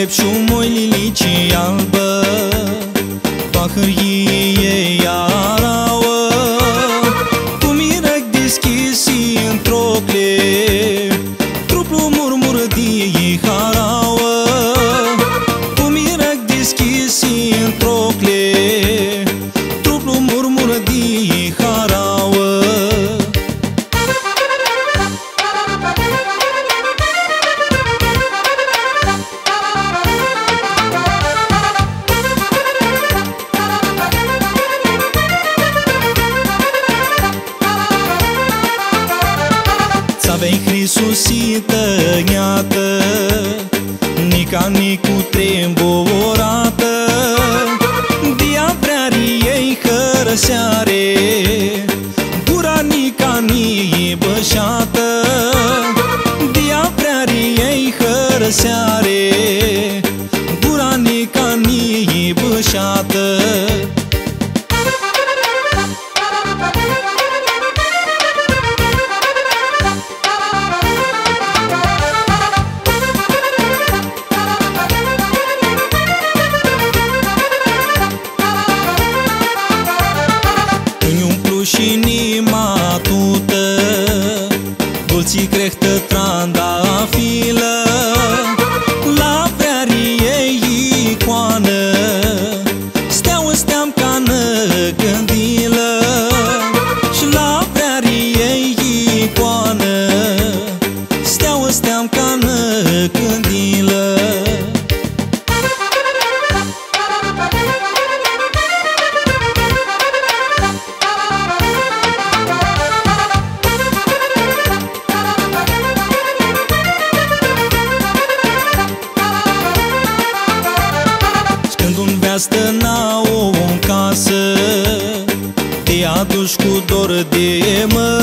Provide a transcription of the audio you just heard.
drept și un moi lilici albă, pa hârghie iar auă, cu mirec deschis într-o cle, truplu murmură de harauă, cu mirec deschis într-o cle, truplu murmură de harauă. Ți-avei Hristusită gheată, nica nicu tremborată, dia preariei hărăseare, gura nica ni bășată, dia preariei hărăseare, gura nica ni bășată. Și inima tută, dulții crehtă trandafilă, la preariei icoană, steam cană gândilă, și la preariei icoană, steam cană gândilă. Stă n-au în casă, te aduci cu dor de mă,